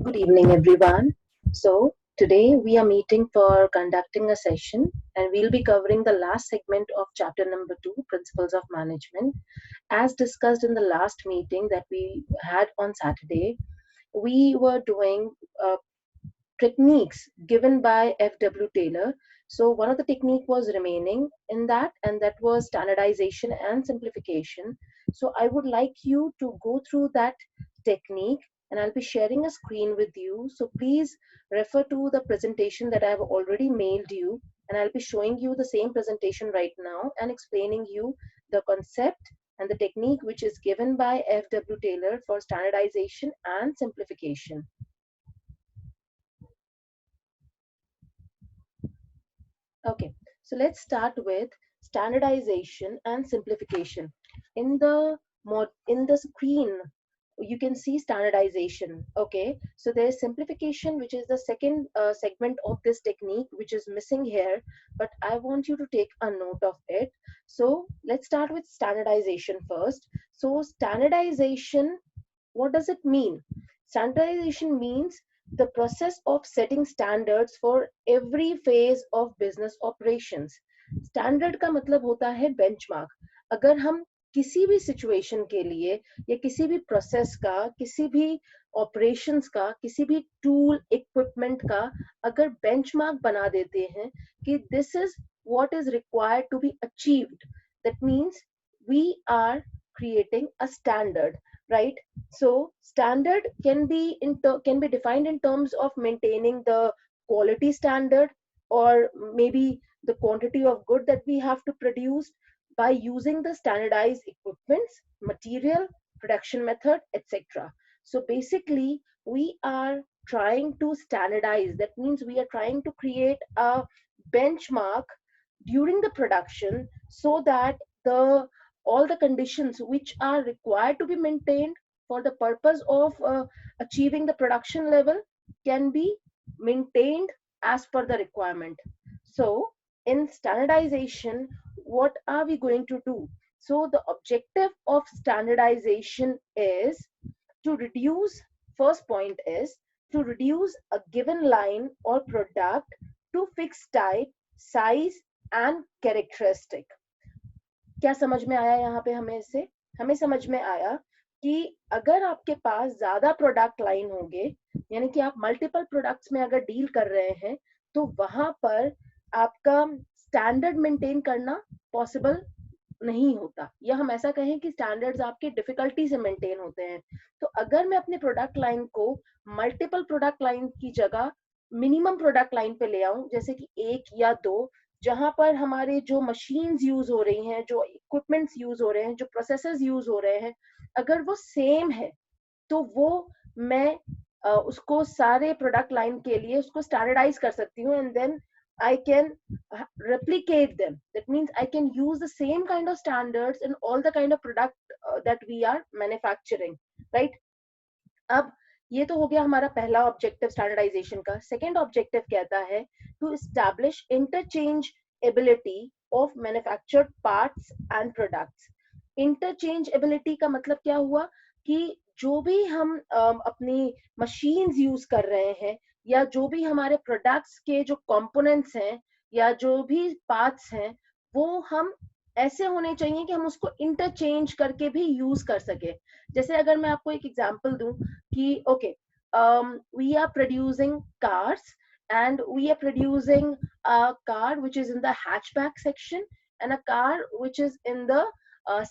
Good evening, everyone. So, today we are meeting for conducting a session, and we'll be covering the last segment of chapter number 2, Principles of Management. As discussed in the last meeting that we had on Saturday, we were doing techniques given by F.W. Taylor. So, one of the technique was remaining in that, and that was standardization and simplification. So, I would like you to go through that technique, and I'll be sharing a screen with you. So, please refer to the presentation that I have already mailed you, and I'll be showing you the same presentation right now and explaining you the concept and the technique which is given by F.W. Taylor for standardization and simplification. Okay, so let's start with standardization and simplification. In the in the screen, you can see standardization. Okay, so there's simplification, which is the second segment of this technique, which is missing here. But I want you to take a note of it. So let's start with standardization first. So standardization, what does it mean? Standardization means the process of setting standards for every phase of business operations. Standard का मतलब होता है benchmark. अगर हम किसी भी situation के लिए या किसी भी प्रोसेस का, किसी भी ऑपरेशंस का, किसी भी टूल इक्विपमेंट का अगर बेंचमार्क बना देते हैं कि this is what is required to be achieved, that means we are creating a standard, right? So standard can be defined in terms of maintaining the quality standard, or maybe the quantity of good that we have to produce by using the standardized equipments, material, production method, etc. So basically we are trying to standardize. That means we are trying to create a benchmark during the production, so that the all the conditions which are required to be maintained for the purpose of achieving the production level can be maintained as per the requirement. So in standardization, what are we going to do? So the objective of standardization is to reduce, first point is to reduce a given line or product to fixed type, size and characteristic. क्या समझ में आया यहाँ पे? हमें समझ में आया कि अगर आपके पास ज्यादा प्रोडक्ट लाइन होंगे, यानी कि आप मल्टीपल प्रोडक्ट्स में अगर डील कर रहे हैं, तो वहां पर आपका स्टैंडर्ड मेंटेन करना पॉसिबल नहीं होता, या हम ऐसा कहें कि स्टैंडर्ड्स आपके डिफिकल्टी से मेंटेन होते हैं. तो अगर मैं अपने प्रोडक्ट लाइन को मल्टीपल प्रोडक्ट लाइन की जगह मिनिमम प्रोडक्ट लाइन पे ले आऊं, जैसे कि एक या दो, जहां पर हमारे जो मशीन्स यूज हो रही हैं, जो इक्विपमेंट्स यूज हो रहे हैं, जो प्रोसेसेस यूज हो रहे हैं, अगर वो सेम है, तो वो मैं उसको सारे प्रोडक्ट लाइन के लिए उसको स्टैंडर्डाइज कर सकती हूँ, and then I can replicate them. That means I can use the same kind of standards in all the kind of product that we are manufacturing, right? अब ये तो हो गया हमारा पहला ऑब्जेक्टिव स्टैंडर्डाइजेशन का. सेकेंड ऑब्जेक्टिव कहता है to establish interchangeability of manufactured parts and products. Interchangeability का मतलब क्या हुआ कि जो भी हम अपनी मशीन्स यूज कर रहे हैं, या जो भी हमारे प्रोडक्ट्स के जो कंपोनेंट्स हैं, या जो भी पार्ट्स हैं, वो हम ऐसे होने चाहिए कि हम उसको इंटरचेंज करके भी यूज कर सके. जैसे अगर मैं आपको एक एग्जांपल दूं कि okay, we are producing cars, and we are producing a car which is in the hatchback section and a car which is in the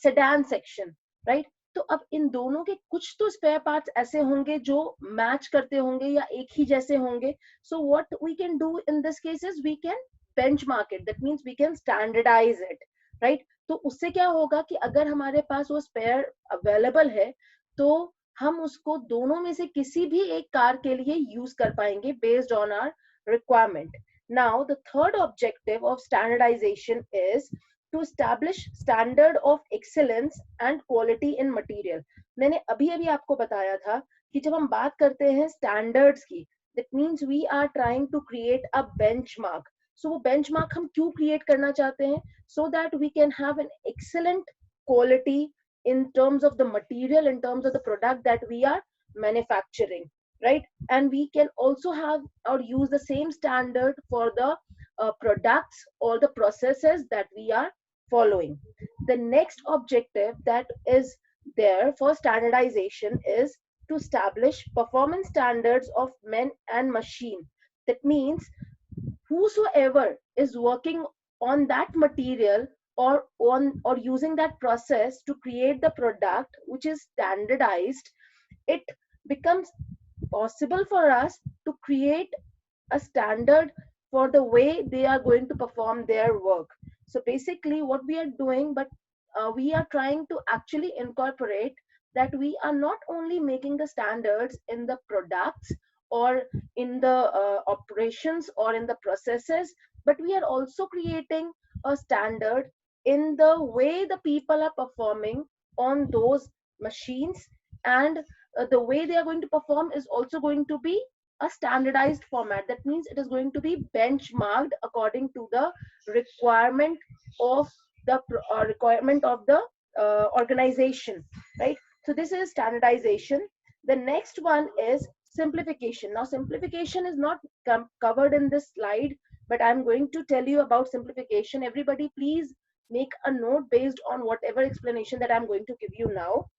sedan section, right? तो अब इन दोनों के कुछ तो स्पेयर पार्ट्स ऐसे होंगे जो मैच करते होंगे या एक ही जैसे होंगे. So what we can do in this case is we can benchmark it. That means we can standardize it, right? तो उससे क्या होगा कि अगर हमारे पास वो स्पेयर अवेलेबल है, तो हम उसको दोनों में से किसी भी एक कार के लिए यूज कर पाएंगे based on our requirement. Now the third objective of standardization is to establish standard of excellence and quality in material. मैंने अभी अभी आपको बताया था कि जब हम बात करते हैं स्टैंडर्ड्स की, that means we are trying to create a benchmark. So वो benchmark हम क्यों create करना चाहते हैं? So that we can have an excellent quality in terms of the material, in terms of the product that we are manufacturing. right? And we can also have or use the same standard for the products or the processes that we are following. The next objective that is there for standardization is to establish performance standards of men and machine. That means whosoever is working on that material or using that process to create the product which is standardized, it becomes possible for us to create a standard for the way they are going to perform their work. So basically what we are doing, but we are trying to actually incorporate that we are not only making the standards in the products or in the operations or in the processes, but we are also creating a standard in the way the people are performing on those machines, and the way they are going to perform is also going to be a standardized format. That means it is going to be benchmarked according to the requirement of the organization, right? So this is standardization. The next one is simplification. Now simplification is not covered in this slide, but I'm going to tell you about simplification. Everybody please make a note based on whatever explanation that I'm going to give you now.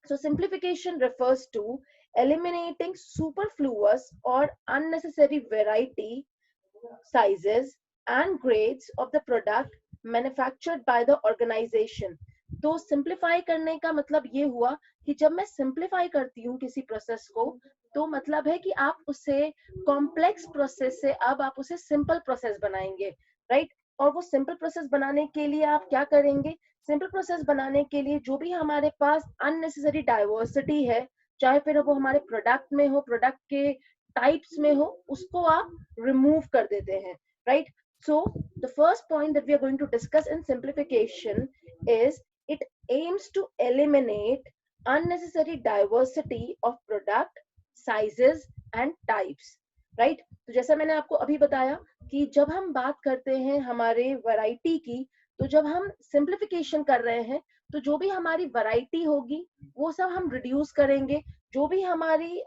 So simplification refers to eliminating superfluous or unnecessary variety, sizes and grades of the product manufactured by the organization. तो simplify करने का मतलब ये हुआ कि जब मैं simplify करती हूँ किसी प्रोसेस को, तो मतलब है कि आप उसे कॉम्प्लेक्स प्रोसेस से अब आप उसे सिंपल प्रोसेस बनाएंगे, राइट? और वो सिंपल प्रोसेस बनाने के लिए आप क्या करेंगे? सिंपल प्रोसेस बनाने के लिए जो भी हमारे पास अननेसेसरी डाइवर्सिटी है, चाहे फिर वो हमारे प्रोडक्ट में हो, प्रोडक्ट के टाइप्स में हो, उसको आप रिमूव कर देते हैं, right? So the first point that we are going to discuss in simplification is it aims to eliminate unnecessary diversity of product sizes and types, right? तो जैसा मैंने आपको अभी बताया कि जब हम बात करते हैं हमारे वैरायटी की, तो जब हम सिंप्लीफिकेशन कर रहे हैं तो जो भी हमारी वैरायटी होगी वो सब हम रिड्यूस करेंगे। जो भी हमारी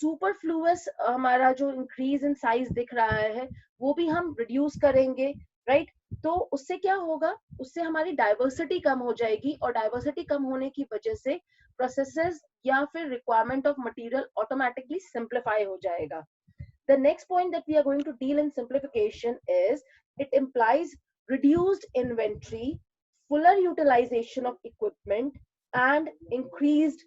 सुपरफ्लूअस हमारा जो इंक्रीज इन साइज दिख रहा है वो भी हम रिड्यूस करेंगे, राइट? तो उससे क्या होगा? उससे हमारी डाइवर्सिटी कम हो जाएगी और डाइवर्सिटी कम होने की वजह से प्रोसेसेस या फिर requirement of material automatically simplify हो जाएगा। The next point that we are going to deal in simplification is it implies reduced inventory, fuller utilization of equipment, and increased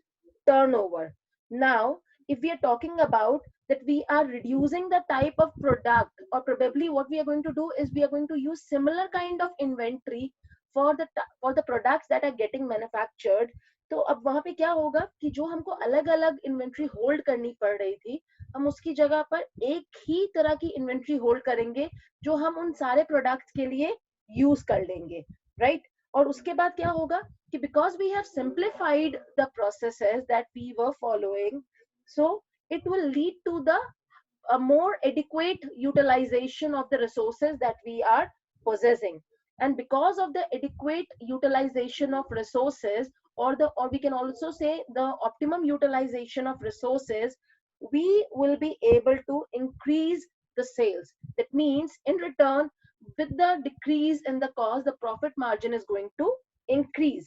turnover. Now, if we are talking about that we are reducing the type of product, or probably what we are going to do is we are going to use similar kind of inventory for the products that are getting manufactured. तो अब वहां पे क्या होगा कि जो हमको अलग अलग इन्वेंट्री होल्ड करनी पड़ रही थी, हम उसकी जगह पर एक ही तरह की इन्वेंट्री होल्ड करेंगे जो हम उन सारे प्रोडक्ट्स के लिए यूज कर लेंगे, राइट? और उसके बाद क्या होगा कि because we have simplified the processes that we were following, so it will lead to the a more adequate utilization of the resources that we are possessing. And because of the adequate utilization of resources, or we can also say the optimum utilization of resources, we will be able to increase the sales. That means in return, with the decrease in the cost, the profit margin is going to increase,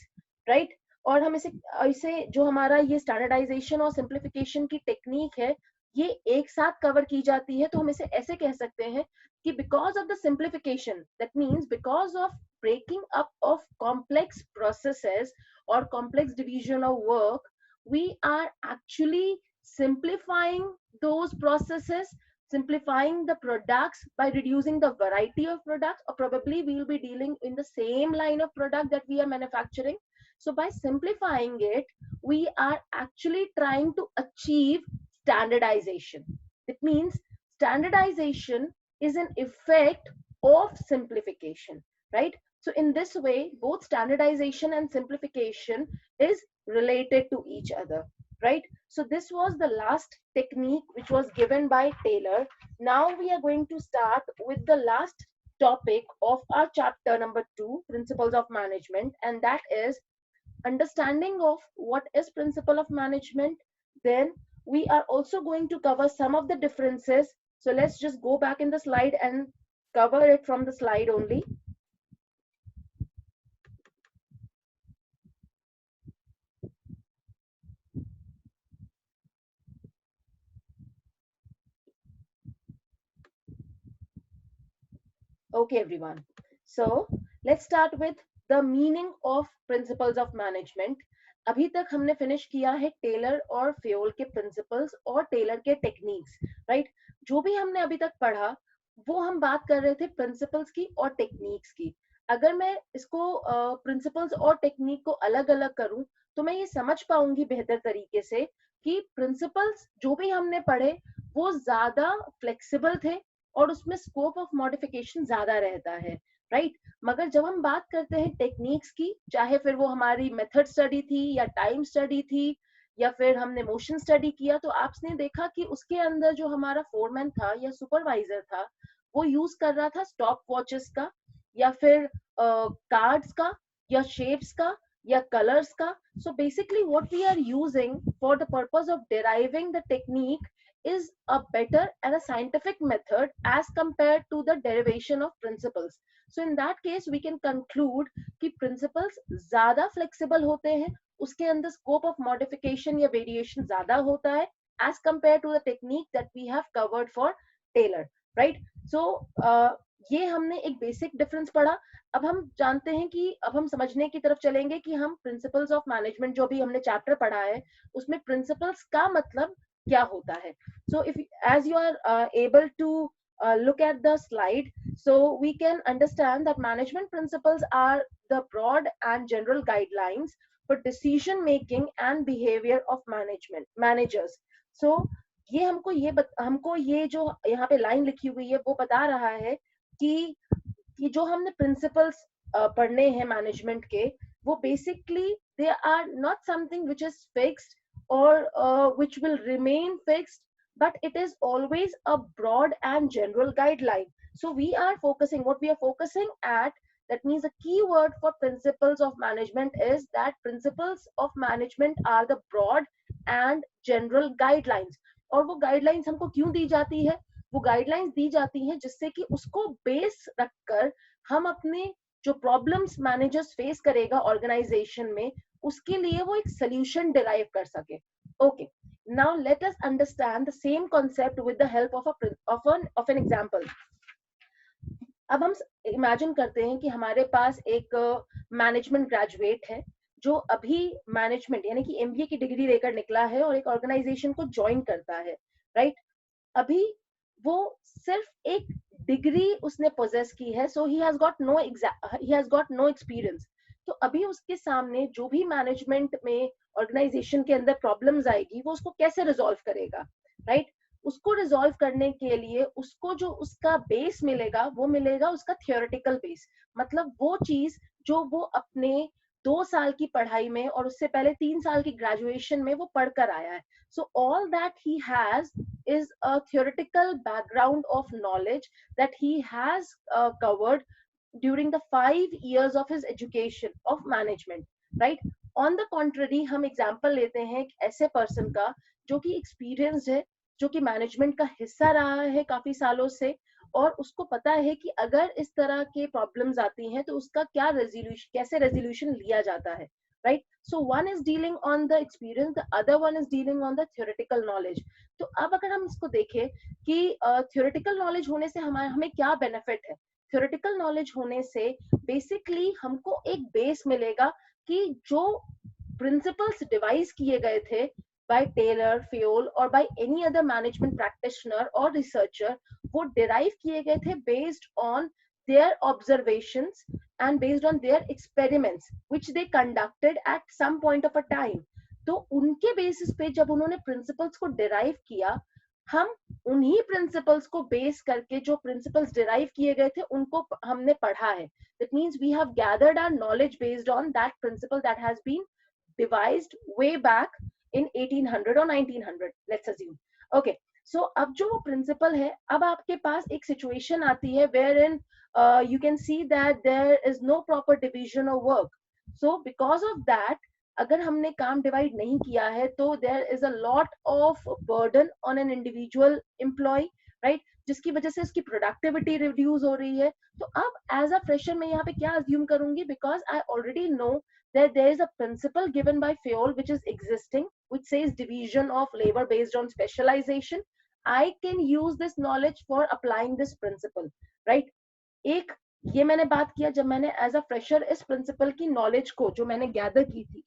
right? और हम इसे इसे जो हमारा ये standardisation और simplification की technique है, ये एक साथ कवर की जाती है, तो हम इसे ऐसे कह सकते हैं कि because of the simplification, that means because of breaking up of complex processes or complex division of work, we are actually simplifying those processes, simplifying the products by reducing the variety of products, or probably we will be dealing in the same line of product that we are manufacturing. So by simplifying it, we are actually trying to achieve standardization. It means standardization is an effect of simplification, right? So in this way, both standardization and simplification is related to each other, right? So this was the last technique which was given by Taylor. Now we are going to start with the last topic of our chapter number 2, Principles of Management, and that is understanding of what is principle of management, then we are also going to cover some of the differences. So let's just go back in the slide and cover it from the slide only. Okay, everyone. So let's start with the meaning of principles of management. अभी तक हमने finish किया है Taylor और Fayol के principles और Taylor के techniques, right? जो भी हमने अभी तक पढ़ा वो हम बात कर रहे थे प्रिंसिपल्स की और टेक्निक्स की. अगर मैं इसको प्रिंसिपल्स और टेक्निक को अलग अलग करूं तो मैं ये समझ पाऊंगी बेहतर तरीके से कि प्रिंसिपल्स जो भी हमने पढ़े वो ज्यादा फ्लेक्सिबल थे और उसमें स्कोप ऑफ मॉडिफिकेशन ज्यादा रहता है, राइट? मगर जब हम बात करते हैं टेक्निक्स की, चाहे फिर वो हमारी मेथड स्टडी थी या टाइम स्टडी थी या फिर हमने मोशन स्टडी किया, तो आपने देखा कि उसके अंदर जो हमारा फोरमैन था या सुपरवाइजर था वो यूज कर रहा था स्टॉप वॉचेस का या फिर कार्ड्स का या शेप्स का या कलर्स का. So basically what we are using for the purpose of deriving the technique is a better and a scientific method as compared to the derivation of principles. So in that case we can conclude कि principles ज़्यादा flexible होते हैं, उसके अंदर scope of modification या variation ज़्यादा होता है as compared to the technique that we have covered for Taylor, right? So ये हमने एक बेसिक डिफरेंस पढ़ा. अब हम जानते हैं कि अब हम समझने की तरफ चलेंगे कि हम प्रिंसिपल्स ऑफ मैनेजमेंट जो भी हमने चैप्टर पढ़ा है उसमें प्रिंसिपल्स का मतलब क्या होता है. So if as you are able to look at the slide, so we can understand that management principles are the broad and general guidelines for decision making and behavior of managers. So ये हमको ये जो यहाँ पे line लिखी हुई है वो बता रहा है कि जो हमने प्रिंसिपल्स पढ़ने हैं मैनेजमेंट के वो basically they are not something which is fixed or which will remain fixed, but it is always a broad and general guideline. So what we are focusing at, that means the key word for principles of management is that principles of management are the broad and general guidelines. और वो guidelines हमको क्यों दी जाती है? वो guidelines दी जाती हैं जिससे कि उसको बेस रखकर हम अपने जो प्रॉब्लम्स मैनेजर्स फेस करेगा ऑर्गेनाइजेशन में उसके लिए वो एक सोल्यूशन डिराइव कर सके. Okay, now let us understand the same concept with the help of an example. अब हम इमेजिन करते हैं कि हमारे पास एक मैनेजमेंट ग्रेजुएट है जो अभी मैनेजमेंट यानी कि एमबीए की डिग्री लेकर निकला है और एक ऑर्गेनाइजेशन को ज्वाइन करता है, राइट? अभी वो सिर्फ एक डिग्री उसने पोजेस की है, so he has got no experience. तो अभी उसके सामने जो भी मैनेजमेंट में ऑर्गेनाइजेशन के अंदर प्रॉब्लम्स आएगी वो उसको कैसे रिजॉल्व करेगा, राइट? उसको रिजॉल्व करने के लिए उसको जो उसका बेस मिलेगा वो मिलेगा उसका थियोरेटिकल बेस. मतलब वो चीज जो वो अपने 2 साल की पढ़ाई में और उससे पहले 3 साल की ग्रेजुएशन में वो पढ़कर आया है. So all that he has is a theoretical background of knowledge that he has covered during the 5 years of his education of management, right? On the contrary, हम example लेते हैं एक ऐसे person का जो कि experienced है, जो कि मैनेजमेंट का हिस्सा रहा है काफी सालों से और उसको पता है कि अगर इस तरह के प्रॉब्लम्स आती हैं तो उसका कैसे रेजोल्यूशन लिया जाता है, right? So one is dealing on the experience, the other one is dealing on the theoretical knowledge. तो अब अगर हम इसको देखें कि theoretical knowledge होने से हमें क्या benefit है. theoretical knowledge होने से basically हमको एक base मिलेगा कि जो principles devise किए गए थे by Taylor, Fayol or by any other management practitioner or researcher, वो derive किए गए थे based on their observations and based on their experiments which they conducted at some point of a time. तो उनके basis पे जब उन्होंने principles को derive किया, हम उन्हीं principles को base करके जो principles derive किए गए थे उनको हमने पढ़ा है. That means we have gathered our knowledge based on that principle that has been devised way back in 1800 or 1900, let's assume. Okay, so अब जो principle है, अब आपके पास एक situation आती है wherein you can see that there is no proper division of work. So because of that, अगर हमने काम डिवाइड नहीं किया है तो there is a lot of burden on an individual employee, right, जिसकी वजह से उसकी प्रोडक्टिविटी रिड्यूस हो रही है। तो अब एज अ फ्रेशर मैं यहाँ पे क्या अज्यूम करूंगी, because I already know that there is a principle given by FAOL which is existing, which says division of labor based on specialization. I can use this knowledge for applying this principle, right? एक ये मैंने बात किया जब मैंने as a fresher इस principal की knowledge को जो मैंने गैदर की थी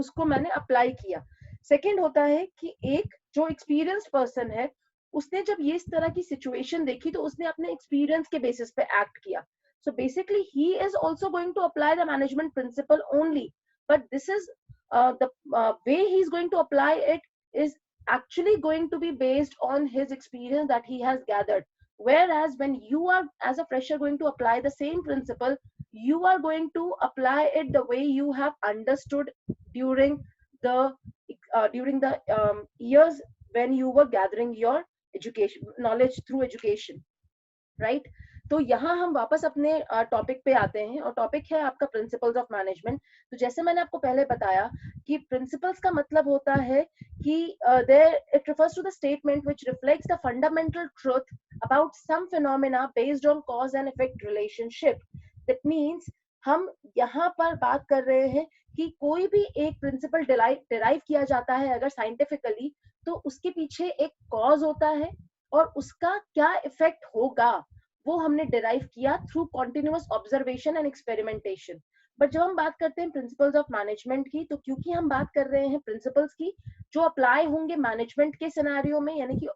उसको मैंने अप्लाई किया। सेकंड होता है कि एक जो एक्सपीरियंस्ड पर्सन है उसने जब ये इस तरह की सिचुएशन देखी तो उसने अपने एक्सपीरियंस के बेसिस पे एक्ट किया। So basically, he is also going to apply the management principle only, but this is the way he's going to apply it is actually going to be based on his experience that he has gathered. Whereas when you are as a fresher going to apply the same principle, you are going to apply it the way you have understood during the years when you were gathering your education knowledge through education, right. तो यहाँ हम वापस अपने topic पे आते हैं और topic है आपका प्रिंसिपल्स ऑफ मैनेजमेंट। तो जैसे मैंने आपको पहले बताया कि प्रिंसिपल्स का मतलब होता है कि there it refers to the statement which reflects the fundamental truth about some phenomena based on cause and effect relationship. That means हम यहाँ पर बात कर रहे हैं कि कोई भी एक प्रिंसिपल डिराइव किया जाता है अगर साइंटिफिकली, तो उसके पीछे एक कॉज होता है और उसका क्या इफेक्ट होगा वो हमने डिराइव किया through continuous observation and experimentation. But जब हम बात करते हैं प्रिंसिपल्स ऑफ मैनेजमेंट की, तो क्योंकि हम बात कर रहे हैं प्रिंसिपल्स की जो अप्लाई होंगे मैनेजमेंट के सिनेरियो में यानी कि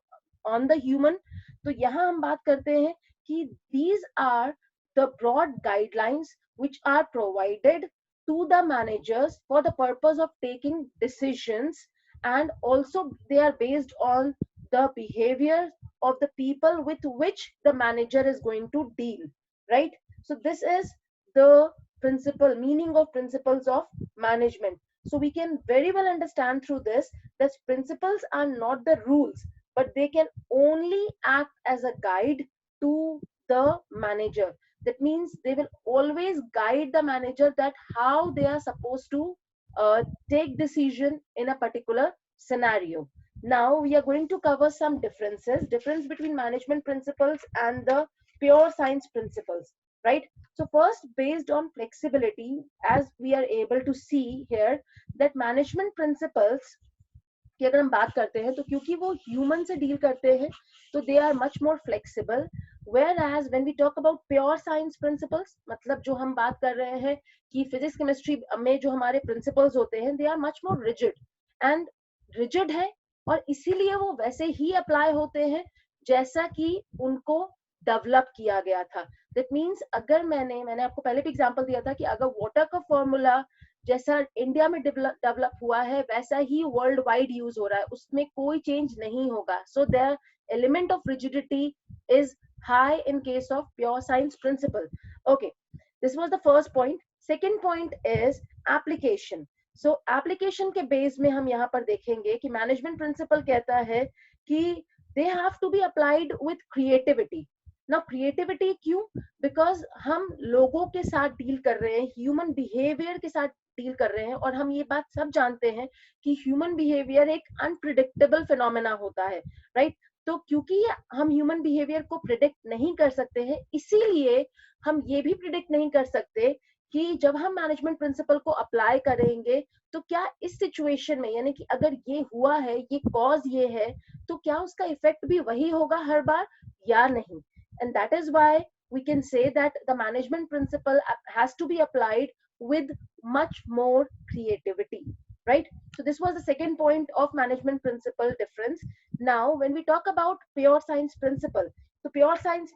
ऑन द ह्यूमन, तो यहाँ हम बात करते हैं कि these are the broad guidelines which are provided to the managers for the purpose of taking decisions, and also they are based on the behavior of the people with which the manager is going to deal, right? So this is the principle meaning of principles of management. So we can very well understand through this that principles are not the rules, but they can only act as a guide to the manager. That means they will always guide the manager that how they are supposed to take decision in a particular scenario. Now we are going to cover some difference between management principles and the pure science principles, right? So first, based on flexibility, as we are able to see here, that management principles की अगर हम बात करते हैं तो क्योंकि वो human से डील करते हैं तो they are much more flexible. whereas when we talk about pure science principles, मतलब जो हम बात कर रहे हैं कि फिजिक्स केमिस्ट्री में जो हमारे प्रिंसिपल्स होते हैं they are much more rigid and rigid है, और इसीलिए वो वैसे ही अप्लाई होते हैं जैसा कि उनको डेवलप किया गया था। दैट मीन्स अगर मैंने आपको पहले भी एग्जांपल दिया था कि अगर वाटर का फॉर्मूला जैसा इंडिया में डेवलप हुआ है वैसा ही वर्ल्ड वाइड यूज हो रहा है, उसमें कोई चेंज नहीं होगा। So the element of rigidity is high in case of pure science principle. Okay, this was the first point. Second point is application. So application के बेस में हम यहाँ पर देखेंगे कि मैनेजमेंट प्रिंसिपल कहता है कि they have to be applied with creativity. ना क्रिएटिविटी क्यों? बिकॉज हम लोगों के साथ डील कर रहे हैं, ह्यूमन बिहेवियर के साथ डील कर रहे हैं, और हम ये बात सब जानते हैं कि ह्यूमन बिहेवियर एक अनप्रिडिक्टेबल फिनोमेना होता है, राइट? तो क्योंकि हम ह्यूमन बिहेवियर को प्रिडिक्ट नहीं कर सकते हैं, इसीलिए हम ये भी प्रिडिक्ट नहीं कर सकते कि जब हम मैनेजमेंट प्रिंसिपल को अप्लाई करेंगे तो क्या इस सिचुएशन में, यानी कि अगर ये हुआ है, ये कॉज ये है, तो क्या उसका इफेक्ट भी वही होगा हर बार या नहीं। And that is why we can say that the management principle has to be applied with much more creativity, right? So this was the second point of management principle difference. Now when we talk about pure science principle, so pure science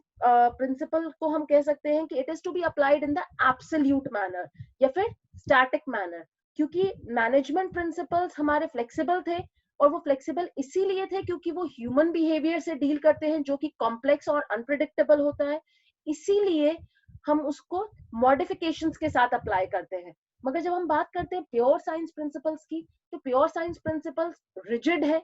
principle को हम कह सकते हैं कि it is to be applied in the absolute manner या फिर static manner, क्योंकि management principles हमारे flexible थे, और वो फ्लेक्सिबल इसीलिए थे क्योंकि वो ह्यूमन बिहेवियर से डील करते हैं जो कि कॉम्प्लेक्स और अनप्रिडिक्टेबल होता है, इसीलिए हम उसको मॉडिफिकेशंस के साथ अप्लाई करते हैं। मगर जब हम बात करते हैं प्योर साइंस प्रिंसिपल्स की, तो प्योर साइंस प्रिंसिपल्स रिजिड है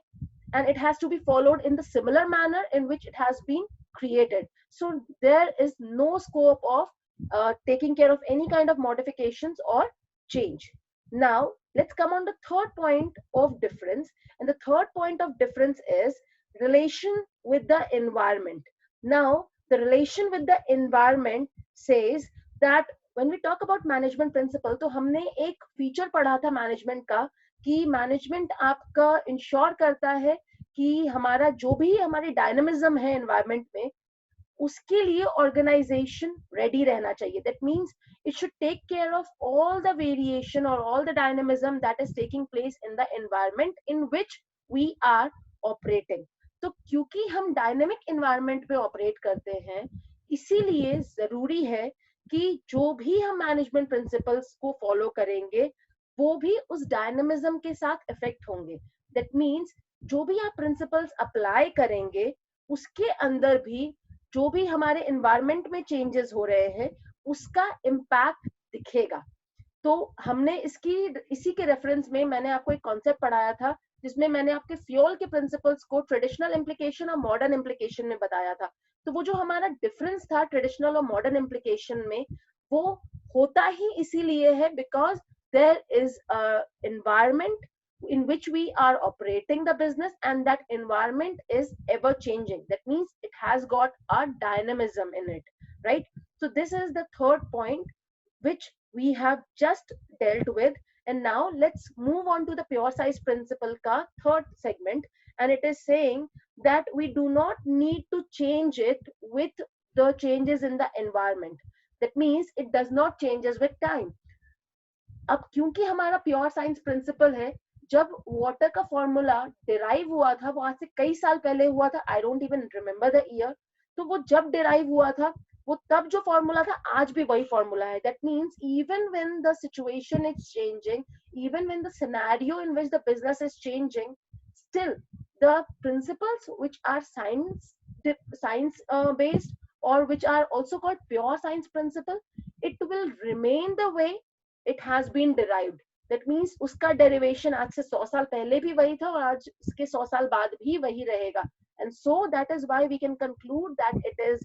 and it has to be followed in the similar manner in which it has been created. So there is no scope of taking care of any kind of modifications or change. Now let's come on the third point of difference. And the third point of difference is relation with the environment. Now, the relation with the environment says that when we talk about management principle, तो हमने एक feature पढ़ा था management का कि management आपका ensure करता है कि हमारा जो भी हमारी डायनामिज्म है एनवायरनमेंट में उसके लिए ऑर्गेनाइजेशन रेडी रहना चाहिए. That means it should take care of all the variation or all the dynamism that is taking place in the environment in which we are operating. तो क्योंकि हम डायनेमिक environment पे operate करते हैं इसीलिए जरूरी है कि जो भी हम मैनेजमेंट प्रिंसिपल्स को फॉलो करेंगे वो भी उस डायनेमिज्म के साथ इफेक्ट होंगे. दैट मीन्स जो भी आप प्रिंसिपल्स अप्लाई करेंगे उसके अंदर भी जो भी हमारे एनवायरनमेंट में चेंजेस हो रहे हैं उसका इम्पैक्ट दिखेगा. तो हमने इसी के रेफरेंस में मैंने आपको एक कॉन्सेप्ट पढ़ाया था जिसमें मैंने आपके फ्यूल के प्रिंसिपल्स को ट्रेडिशनल इम्प्लीकेशन और मॉडर्न इम्प्लीकेशन में बताया था. तो वो जो हमारा डिफरेंस था ट्रेडिशनल और मॉडर्न इम्प्लीकेशन में वो होता ही इसीलिए है because there is an environment in which we are operating the business and that environment is ever changing. That means it has got a dynamism in it, right? So this is the third point which we have just dealt with. And now let's move on to the pure size principle ka third segment. And it is saying that we do not need to change it with the changes in the environment. That means it does not changes with time. अब क्योंकि हमारा pure science principal है जब water का formula derive हुआ था वो आज से कई साल पहले हुआ था. I don't even remember the year. तो वो जब डिराइव हुआ था वो तब जो फॉर्मूला था आज भी वही फॉर्मूला है. That means even when the situation is changing, even when the scenario in which the business is changing, still the principles which are science based or which are also called pure science principle, it will remain the way it has been derived. That means उसका derivation आज से 100 साल पहले भी वही था और आज इसके 100 साल बाद भी वही रहेगा. And so that is why we can conclude that it is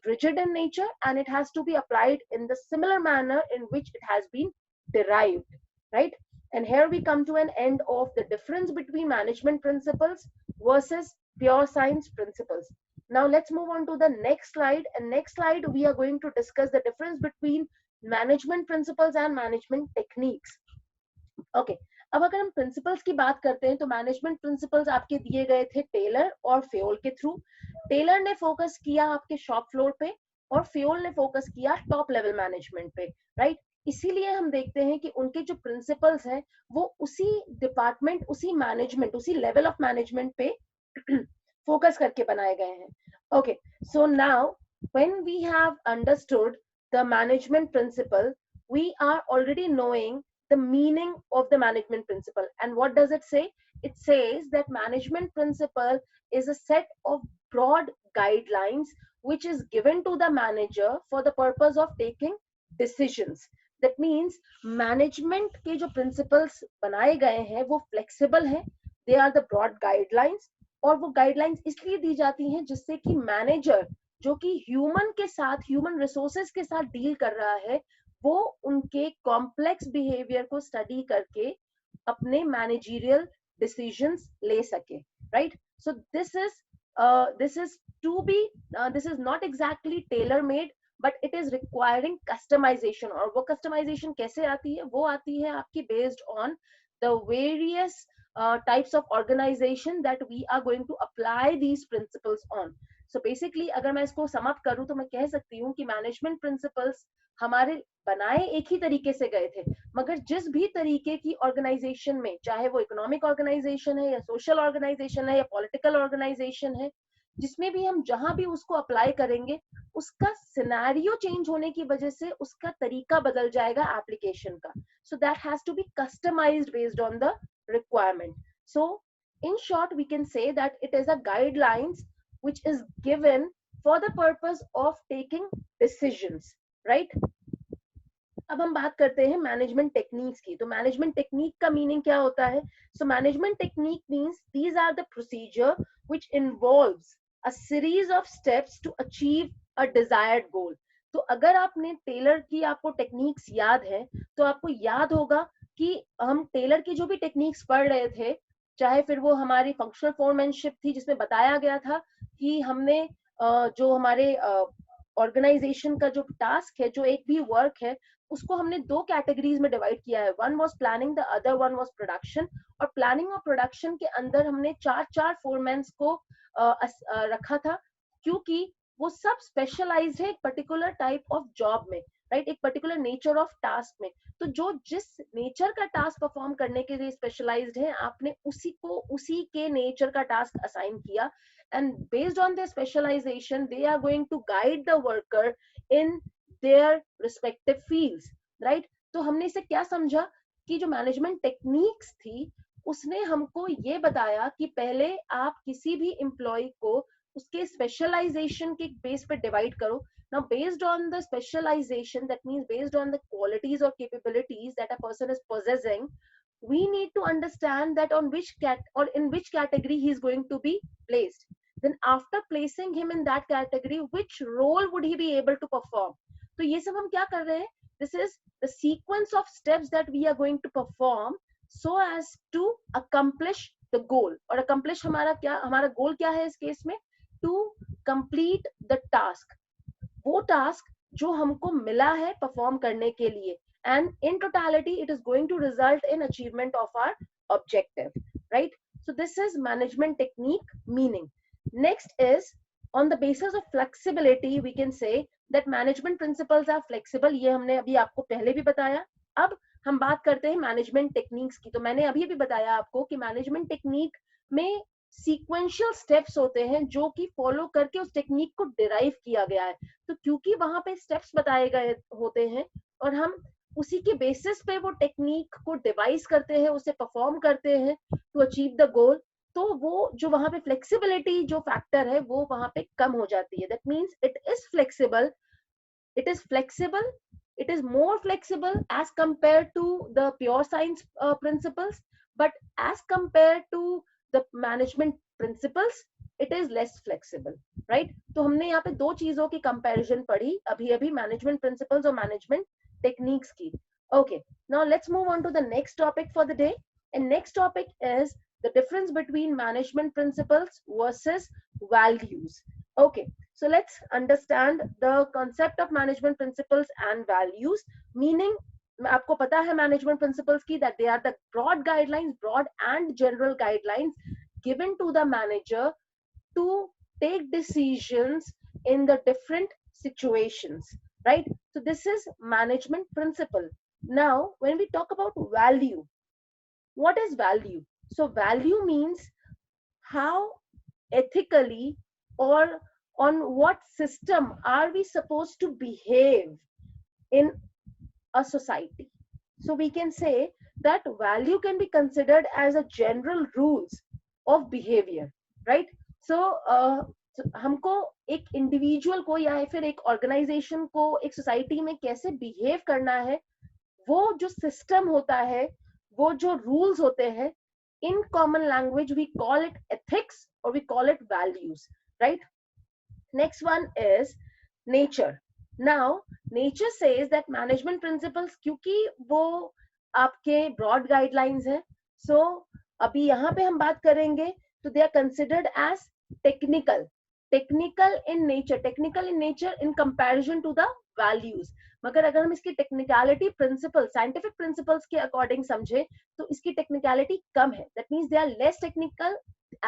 rigid in nature and it has to be applied in the similar manner in which it has been derived, right? And here we come to an end of the difference between management principles versus pure science principles. Now let's move on to the next slide. And next slide we are going to discuss the difference between management principles and management techniques. Okay, अब अगर हम principles की बात करते हैं तो management principles आपके दिए गए थे टेलर और फ्योल के थ्रू. टेलर ने फोकस किया आपके शॉप फ्लोर पे और फ्योल ने फोकस किया टॉप लेवल मैनेजमेंट पे, राइट? इसीलिए हम देखते हैं कि उनके जो प्रिंसिपल्स हैं वो उसी डिपार्टमेंट, उसी मैनेजमेंट, उसी लेवल ऑफ मैनेजमेंट पे फोकस करके बनाए गए हैं. Okay, so now when we have understood the management principle, we are already knowing the meaning of the management principle. And what does it say? It says that management principle is a set of broad guidelines which is given to the manager for the purpose of taking decisions. That means management के जो principles बनाए गए हैं वो flexible हैं. They are the broad guidelines और वो guidelines इसलिए दी जाती हैं जिससे कि manager जो कि ह्यूमन के साथ, ह्यूमन रिसोर्सेज के साथ डील कर रहा है, वो उनके कॉम्प्लेक्स बिहेवियर को स्टडी करके अपने मैनेजरियल डिसीजंस ले सके, right? So this is to be this is not exactly tailor made but it is requiring customisation. और वो कस्टमाइजेशन कैसे आती है? वो आती है आपकी based on the various types of organization that we are going to apply these principles on. So basically अगर मैं इसको सम अप करूं तो मैं कह सकती हूँ कि मैनेजमेंट प्रिंसिपल्स हमारे बनाए एक ही तरीके से गए थे, मगर जिस भी तरीके की ऑर्गेनाइजेशन में, चाहे वो इकोनॉमिक ऑर्गेनाइजेशन है या सोशल ऑर्गेनाइजेशन है या पॉलिटिकल ऑर्गेनाइजेशन है, जिसमें भी हम जहां भी उसको अप्लाई करेंगे उसका सिनेरियो चेंज होने की वजह से उसका तरीका बदल जाएगा एप्लीकेशन का. So that has to be customised based on the requirement. So in short we can say that it is a guidelines which is given for the purpose of taking decisions, right? अब हम बात करते हैं management techniques की. तो management technique का meaning क्या होता है? So management technique means these are the procedure which involves a series of steps to achieve a desired goal. तो अगर आपने टेलर की आपको टेक्निक्स याद है तो आपको याद होगा कि हम टेलर की जो भी टेक्निक्स पढ़ रहे थे, चाहे फिर वो हमारी फंक्शनल फोरमैनशिप थी जिसमें बताया गया था कि हमने जो हमारे ऑर्गेनाइजेशन का जो टास्क है, जो एक भी वर्क है, उसको हमने दो कैटेगरीज में डिवाइड किया है। One was planning, the other one was production. और प्लानिंग और प्रोडक्शन के अंदर हमने चार चार फोरमैन्स को रखा था, क्योंकि वो सब स्पेशलाइज्ड है एक पर्टिकुलर टाइप ऑफ जॉब में, राइट, एक पर्टिकुलर नेचर ऑफ टास्क में। तो जो जिस नेचर का टास्क परफॉर्म करने के लिए स्पेशलाइज्ड है, आपने उसी को उसी के नेचर का टास्क असाइन किया, and based on their specialization they are going to guide the worker in their respective fields, right? तो हमने इसे क्या समझा कि जो मैनेजमेंट टेक्निक्स थी उसने हमको ये बताया कि पहले आप किसी भी एम्प्लॉय को उसके स्पेशलाइजेशन के बेस पे डिवाइड करो. Now based on the specialization, that means based on the qualities or capabilities that a person is possessing, we need to understand that on which in which category he is going to be placed. Then after placing him in that category, which role would he be able to perform? तो ये सब हम क्या कर रहे हैं? This is the sequence of steps that we are going to perform so as to accomplish the goal. और accomplish हमारा goal क्या है इस केस में? To complete the task. वो टास्क जो हमको मिला है परफॉर्म करने के लिए, and in totality it is going to result in achievement of our objective, right? So this is management technique meaning. Next is, on the basis of flexibility we can say that management principles are flexible. ये हमने अभी आपको पहले भी बताया. अब हम बात करते हैं मैनेजमेंट टेक्निक्स की. तो मैंने अभी भी बताया आपको कि मैनेजमेंट टेक्निक में सीक्वेंशियल स्टेप्स होते हैं जो कि फॉलो करके उस टेक्निक को डिराइव किया गया है. तो क्योंकि वहां पे स्टेप्स बताए गए होते हैं और हम उसी के बेसिस पे वो टेक्निक को डिवाइस करते हैं, उसे परफॉर्म करते हैं टू अचीव द गोल, तो वो जो वहां पे फ्लेक्सिबिलिटी जो फैक्टर है वो वहां पे कम हो जाती है. That means it is flexible, it is flexible, it is more flexible as compared to the pure science principles, but as compared to the management principles it is less flexible, right? तो हमने यहाँ पे दो चीजों की comparison पढ़ी अभी अभी, मैनेजमेंट प्रिंसिपल्स और मैनेजमेंट टेक्निक्स की. Okay, now let's move on to the next topic for the day. And next topic is the difference between management principles versus values. Okay, so let's understand the concept of management principles and values. Meaning, आपको पता है management principles की that they are the broad guidelines, broad and general guidelines given to the manager to take decisions in the different situations, right? So this is management principle. Now when we talk about value, what is value? So value means how ethically or on what system are we supposed to behave in a society. So we can say that value can be considered as a general rules of behavior, right? So हमको एक individual को या फिर एक organisation को एक society में कैसे बिहेव करना है, वो जो सिस्टम होता है, वो जो रूल्स होते हैं, in common language we call it ethics or we call it values, right? Next one is nature. Now nature says that management principles, क्योंकि वो आपके broad guidelines है, so अभी यहाँ पे हम बात करेंगे तो they are considered as technical, technical in nature in comparison to the values. मगर अगर हम इसकी टेक्निकलिटी प्रिंसिपल साइंटिफिक प्रिंसिपल्स के अकॉर्डिंग समझे तो इसकी टेक्निकलिटी कम है. That means they are less technical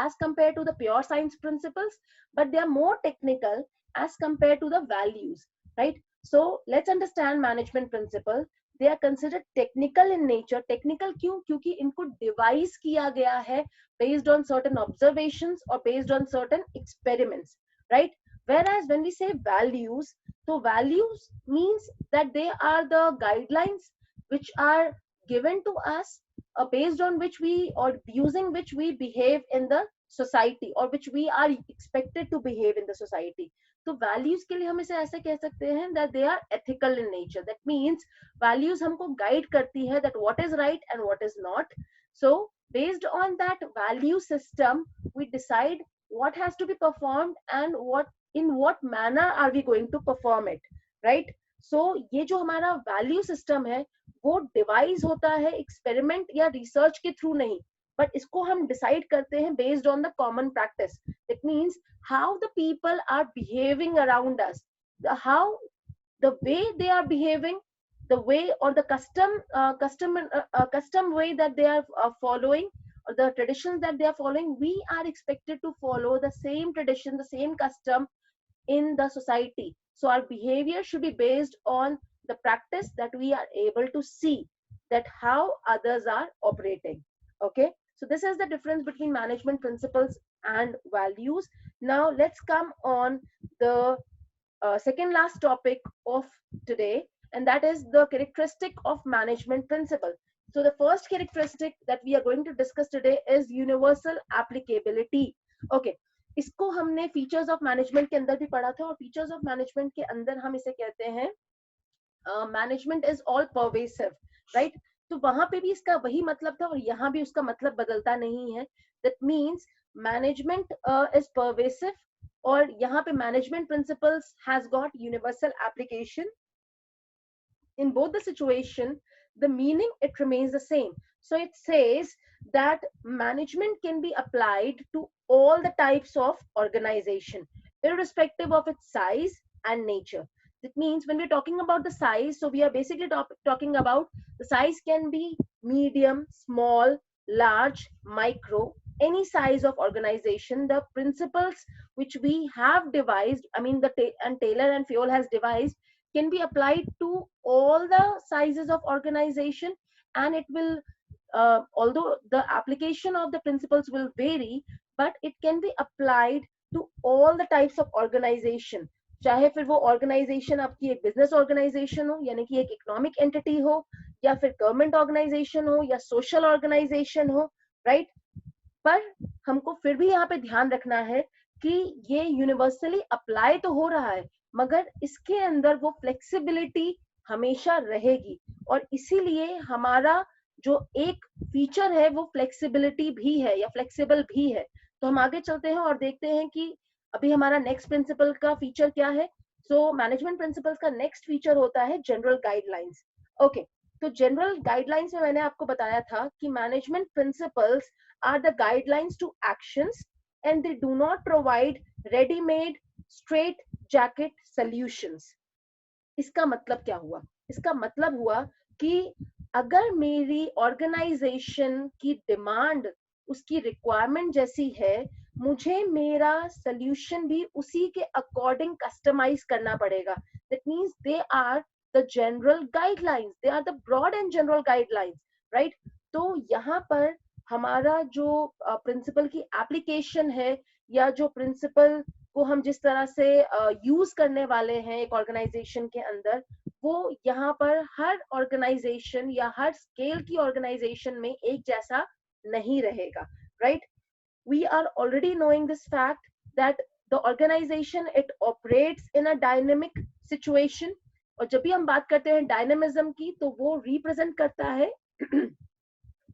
as compared to the pure science principles, but they are more technical as compared to the values, right? So let's understand management principle. They are considered technical in nature. Technical क्यों? क्योंकि इनको device किया गया है based on certain observations or based on certain experiments, right? Whereas when we say values, so values means that they are the guidelines which are given to us based on which we or using which we behave in the society or which we are expected to behave in the society. तो values के लिए हम इसे ऐसे कह सकते हैं that they are ethical in nature. That means values हमको guide करती है that what is right and what is not. So based on that value system we decide what has to be performed and what manner are we going to perform it, right? So ये जो हमारा value system है वो device होता है experiment या research के through नहीं, बट इसको हम डिसाइड करते हैं based on the common practice. It means how the people are behaving around us, how the way they are behaving, the way or the custom way that they are following, or the traditions that they are following, we are expected to follow the same tradition, the same custom in the society. So our behavior should be based on the practice that we are able to see that how others are operating. Okay, so this is the difference between management principles and values. Now let's come on the second last topic of today, and that is the characteristic of management principle. So the first characteristic that we are going to discuss today is universal applicability. Okay, इसको हमने features of management के अंदर भी पढ़ा था, और features of management के अंदर हम इसे कहते हैं management is all pervasive, right. तो वहां पे भी इसका वही मतलब था और यहाँ भी उसका मतलब बदलता नहीं है. That means management is pervasive, और यहाँ पे management principles has got universal application. In both the situation, the meaning it remains the same. So it says that management can be applied to all the types of organization, irrespective of its size and nature. That means when we're talking about the size, so we are basically talking about the size can be medium, small, large, micro, any size of organization. The principles which we have devised, I mean and Taylor and Fayol has devised, can be applied to all the sizes of organization, and it will although the application of the principles will vary, but it can be applied to all the types of organization. चाहे फिर वो organisation आपकी एक business organisation हो, यानी कि एक economic entity हो, या फिर गवर्नमेंट ऑर्गेनाइजेशन हो, या सोशल ऑर्गेनाइजेशन हो, राइट. पर हमको फिर भी यहाँ पे ध्यान रखना है कि ये यूनिवर्सली अप्लाई तो हो रहा है, मगर इसके अंदर वो फ्लेक्सिबिलिटी हमेशा रहेगी, और इसीलिए हमारा जो एक फीचर है वो फ्लेक्सिबिलिटी भी है या फ्लेक्सिबल भी है. तो हम आगे चलते हैं और देखते हैं कि अभी हमारा नेक्स्ट प्रिंसिपल का फीचर क्या है. सो मैनेजमेंट प्रिंसिपल्स का नेक्स्ट फीचर होता है जनरल गाइडलाइंस. ओके, तो जनरल गाइडलाइंस में मैंने आपको बताया था कि management principles are the guidelines to actions, and they do not provide ready-made straight jacket solutions. इसका मतलब क्या हुआ? इसका मतलब हुआ कि अगर मेरी ऑर्गेनाइजेशन की डिमांड उसकी रिक्वायरमेंट जैसी है, मुझे मेरा सोल्यूशन भी उसी के अकॉर्डिंग कस्टमाइज करना पड़ेगा. That means they are the general guidelines, they are the broad and general guidelines, right. तो यहाँ पर हमारा जो प्रिंसिपल की एप्लीकेशन है, या जो प्रिंसिपल को हम जिस तरह से यूज करने वाले हैं एक ऑर्गेनाइजेशन के अंदर, वो यहाँ पर हर ऑर्गेनाइजेशन या हर स्केल की ऑर्गेनाइजेशन में एक जैसा नहीं रहेगा, right. We are already knowing this fact that the organisation it operates in a dynamic situation. और जब भी हम बात करते हैं डायनेमिज्म की, तो वो रिप्रेजेंट करता है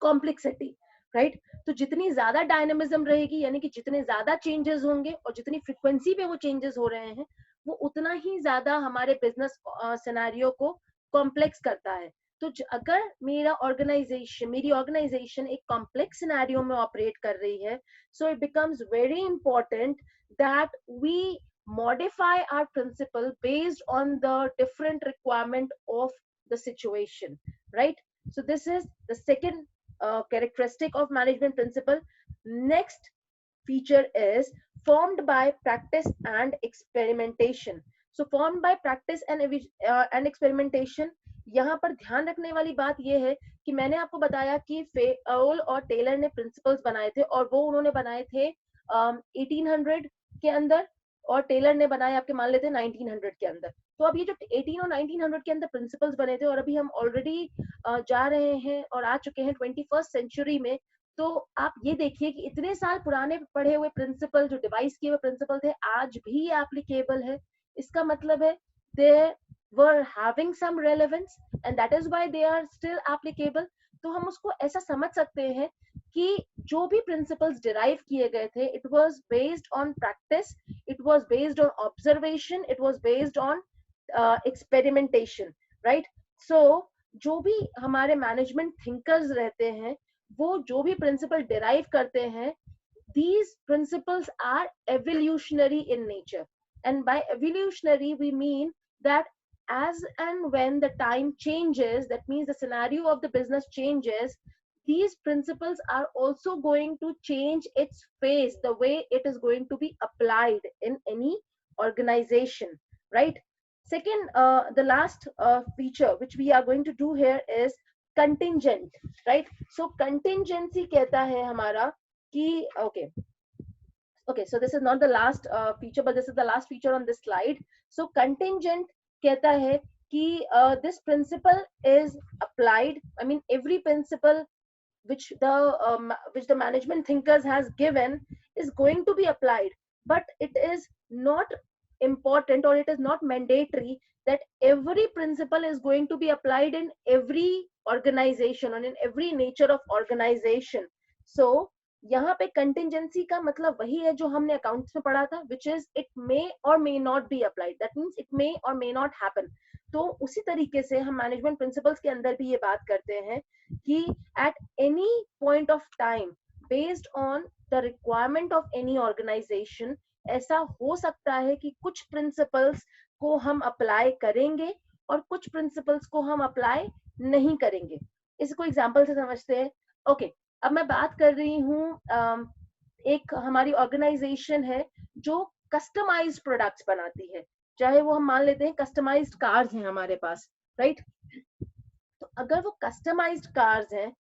कॉम्प्लेक्सिटी, राइट. तो जितनी ज्यादा डायनेमिज्म रहेगी, यानी कि जितने ज्यादा चेंजेस होंगे और जितनी फ्रीक्वेंसी पे वो चेंजेस हो रहे हैं, वो उतना ही ज्यादा हमारे बिजनेस सिनेरियो को कॉम्प्लेक्स करता है. तो अगर मेरी ऑर्गेनाइजेशन एक कॉम्प्लेक्स सिनेरियो में ऑपरेट कर रही है, so it becomes very important that we modify our principle based on the different requirement of the situation, right. So this is the second characteristic of management principle. Next feature is formed by practice and experimentation. So formed by practice and experimentation, यहाँ पर ध्यान रखने वाली बात ये है कि मैंने आपको बताया कि फेयोल और टेलर ने प्रिंसिपल्स बनाए थे, और वो उन्होंने बनाए थे 1800 के अंदर, और टेलर ने बनाए आपके मान लेते 1900 के अंदर. तो अब ये जो 18 और 1900 के अंदर प्रिंसिपल्स बने थे, और अभी हम ऑलरेडी जा रहे हैं और आ चुके हैं 21st सेंचुरी में, तो आप ये देखिए कि इतने साल पुराने पढ़े हुए प्रिंसिपल, जो डिवाइस किए हुए प्रिंसिपल थे, आज भी एप्लीकेबल है. इसका मतलब है दे were having some relevance, and that is why they are still applicable. तो हम उसको ऐसा समझ सकते हैं कि जो भी प्रिंसिपल्स डिराइव किए गए थे, it was based on practice, it was based on observation, it was based on experimentation, right. So जो भी हमारे मैनेजमेंट थिंकर्स रहते हैं, वो जो भी प्रिंसिपल डिराइव करते हैं, these principles are evolutionary in nature. And by evolutionary, we mean that as and when the time changes, that means the scenario of the business changes, these principles are also going to change its face, the way it is going to be applied in any organization, right? Second, the last feature which we are going to do here is contingent, right? So contingency कहता है हमारा कि okay, so this is not the last feature, but this is the last feature on this slide. So contingent कहता है कि this principle is applied, I mean every principle which the management thinkers has given is going to be applied, but it is not important, or it is not mandatory that every principle is going to be applied in every organization or in every nature of organization. So यहाँ पे contingency का मतलब वही है जो हमने accounts में पढ़ा था, which is it may or may not be applied, that means it may or may not happen. तो उसी तरीके से हम मैनेजमेंट प्रिंसिपल्स के अंदर भी ये बात करते हैं कि at any point of time, based on the requirement of any organization, ऐसा हो सकता है कि कुछ प्रिंसिपल्स को हम अप्लाई करेंगे और कुछ प्रिंसिपल्स को हम अप्लाई नहीं करेंगे. इसको एग्जांपल से समझते हैं. ओके, अब मैं बात कर रही हूँ, एक हमारी ऑर्गेनाइजेशन है जो कस्टमाइज्ड प्रोडक्ट्स बनाती है, चाहे वो हम मान लेते हैं कस्टमाइज्ड कार्स हैं हमारे पास, राइट? तो अगर वो कस्टमाइज्ड कार्स हैं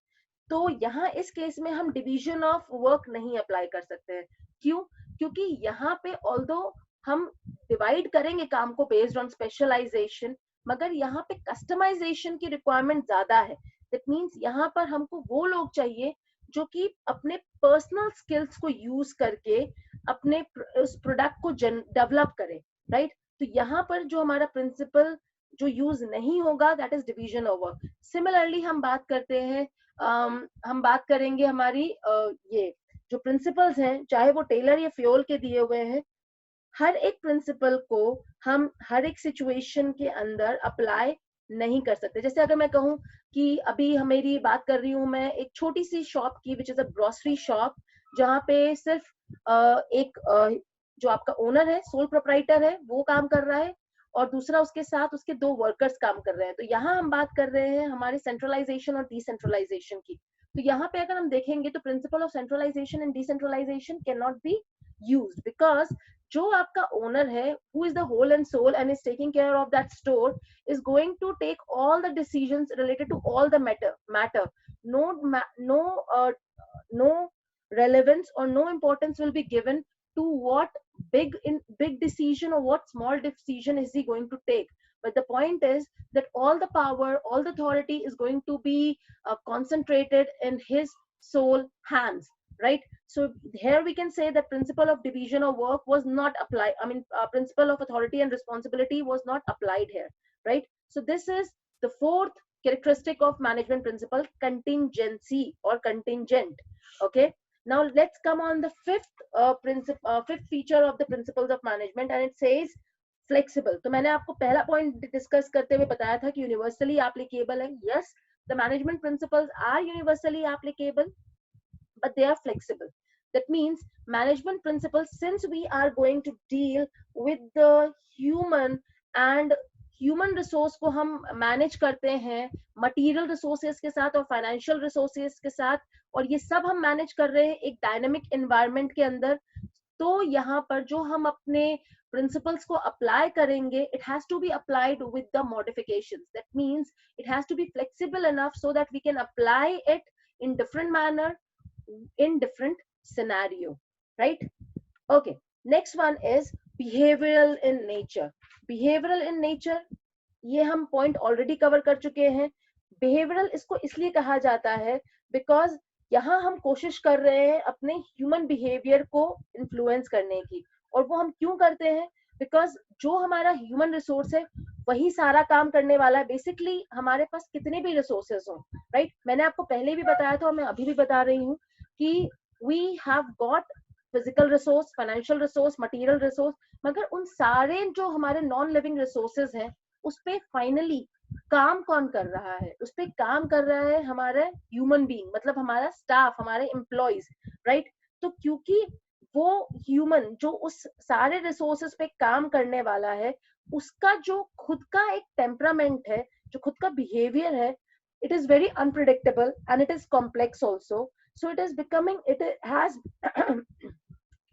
तो यहाँ इस केस में हम डिवीजन ऑफ वर्क नहीं अप्लाई कर सकते हैं. क्यों? क्योंकि यहाँ पे ऑल्दो हम डिवाइड करेंगे काम को बेस्ड ऑन स्पेशलाइजेशन, मगर यहाँ पे कस्टमाइजेशन की रिक्वायरमेंट ज्यादा है. दैट मीन्स यहाँ पर हमको वो लोग चाहिए जो कि अपने पर्सनल स्किल्स को यूज करके अपने उस प्रोडक्ट को डेवलप करें, राइट? तो यहाँ पर जो हमारा प्रिंसिपल जो यूज नहीं होगा, that is division of work. Similarly हम बात करते हैं, हम बात करेंगे हमारी ये जो प्रिंसिपल्स हैं, चाहे वो टेलर या फ्योल के दिए हुए हैं, हर एक प्रिंसिपल को हम हर एक सिचुएशन के अंदर अप्लाई नहीं कर सकते. जैसे अगर मैं कहूँ कि अभी मेरी बात कर रही हूँ मैं एक छोटी सी शॉप की, which is a grocery shop, जहाँ पे सिर्फ एक जो आपका ओनर है, सोल प्रोप्राइटर है, वो काम कर रहा है और दूसरा उसके साथ उसके 2 वर्कर्स काम कर रहे हैं. तो यहाँ हम बात कर रहे हैं हमारे सेंट्रलाइजेशन और डिसेंट्रलाइजेशन की. तो यहाँ पे अगर हम देखेंगे तो principle of centralisation and decentralisation can not be used, because जो आपका ओनर है, who is the whole and soul and is taking care of that store, is going to take all the decisions related to all the matter. No relevance or no importance will be given to what big decision or what small decision is he going to take. But the point is that all the power, all the authority is going to be concentrated in his sole hands, right? So here we can say that principle of division of work was not applied. I mean, principle of authority and responsibility was not applied here, right? So this is the fourth characteristic of management principle, contingency or contingent. Okay. Now let's come on the fifth feature of the principles of management, and it says flexible. तो मैंने आपको पहला point discuss करते हुए बताया था कि universally applicable है. Yes, the management principles are universally applicable, but they are flexible. That means management principles, since we are going to deal with the human and human resource को हम manage करते हैं मटेरियल रिसोर्सेज के साथ और financial resources के साथ, और ये सब हम मैनेज कर रहे हैं एक डायनेमिक एनवायरनमेंट के अंदर. तो यहाँ पर जो हम अपने प्रिंसिपल्स को अप्लाई करेंगे, it has to be applied with the modifications. That means it has to be flexible enough so that we can apply it in different manner in different scenario, right? Okay, next one is behavioral in nature. Behavioral in nature, ये हम point already cover कर चुके हैं. Behavioral इसको इसलिए कहा जाता है because यहाँ हम कोशिश कर रहे हैं अपने human behavior को influence करने की. और वो हम क्यों करते हैं? Because जो हमारा human resource है वही सारा काम करने वाला है. बेसिकली हमारे पास कितने भी रिसोर्सेज हों, राइट? मैंने आपको पहले भी बताया था और मैं अभी भी बता रही हूँ कि we have got physical resource, financial resource, material resource, मगर उन सारे जो हमारे नॉन लिविंग रिसोर्सेज हैं उस पे फाइनली काम कौन कर रहा है, उस पे काम कर रहा है हमारे ह्यूमन बीइंग, मतलब हमारा स्टाफ, हमारे एम्प्लॉयज, राइट। तो क्योंकि वो ह्यूमन जो उस सारे रिसोर्सेस पे काम करने वाला है, उसका जो खुद का एक टेम्परामेंट है, जो खुद का बिहेवियर है, it is very unpredictable and it is complex also. So it is becoming, it has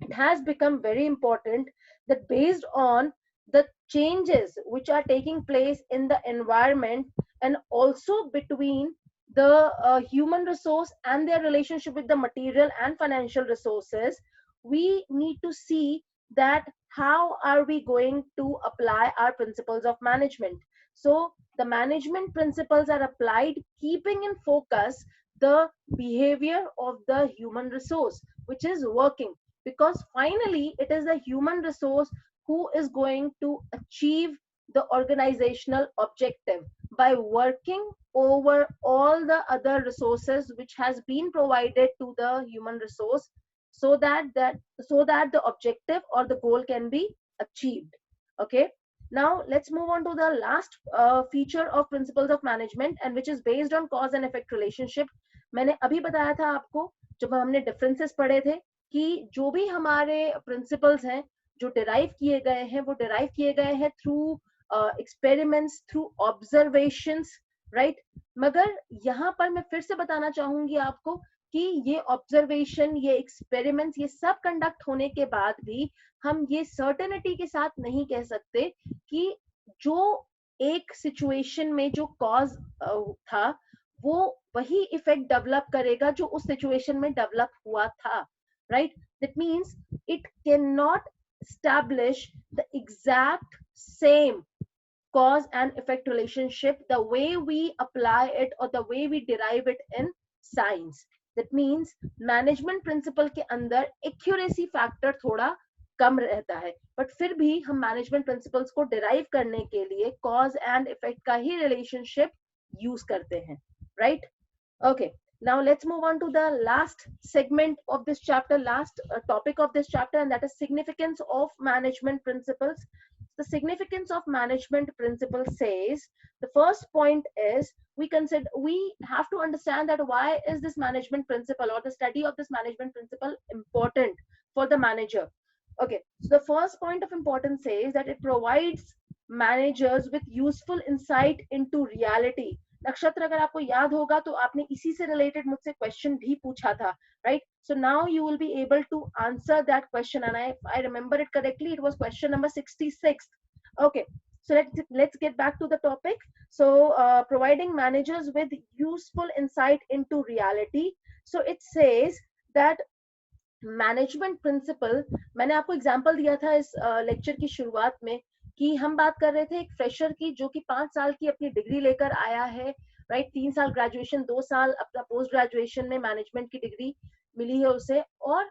it has become very important that based on the changes which are taking place in the environment and also between the human resource and their relationship with the material and financial resources, we need to see that how are we going to apply our principles of management. So the management principles are applied keeping in focus the behavior of the human resource which is working, because finally it is the human resource who is going to achieve the organizational objective by working over all the other resources which has been provided to the human resource, so that the objective or the goal can be achieved. Okay, now let's move on to the last feature of principles of management, and which is based on cause and effect relationship. मैंने अभी बताया था आपको जब हमने differences पढ़े थे कि जो भी हमारे प्रिंसिपल्स हैं जो डिराइव किए गए हैं, वो डिराइव किए गए हैं through experiments, through observations, right. मगर यहाँ पर मैं फिर से बताना चाहूंगी आपको कि ये ऑब्जर्वेशन, ये एक्सपेरिमेंट्स, ये सब कंडक्ट होने के बाद भी हम ये सर्टेनिटी के साथ नहीं कह सकते कि जो एक सिचुएशन में जो कॉज था वो वही इफेक्ट डेवलप करेगा जो उस सिचुएशन में डेवलप हुआ था, right. That means it can not establish the exact same cause and effect relationship the way we apply it or the way we derive it in science. That means management principle के अंदर accuracy factor थोड़ा कम रहता है, but फिर भी हम management principles को derive करने के लिए कॉज एंड इफेक्ट का ही रिलेशनशिप यूज करते हैं, right. Okay, now let's move on to the last segment of this chapter, last topic of this chapter, and that is significance of management principles. The significance of management principles says the first point is we have to understand that why is this management principle or the study of this management principle important for the manager. Okay, so the first point of importance says that it provides managers with useful insight into reality. नक्षत्र, अगर आपको याद होगा तो आपने इसी से related मुझसे क्वेश्चन भी पूछा था, right. So now you will be able to answer that question, and I remember it correctly, it was question number 66. Okay, so let's get back to the topic. So providing managers with useful insight into reality. So it says that management principle, मैंने आपको example दिया था इस lecture की शुरुआत में कि हम बात कर रहे थे एक फ्रेशर की जो कि 5 साल की अपनी डिग्री लेकर आया है, राइट। 3 साल ग्रेजुएशन, 2 साल अपना पोस्ट ग्रेजुएशन में मैनेजमेंट की डिग्री मिली है उसे, और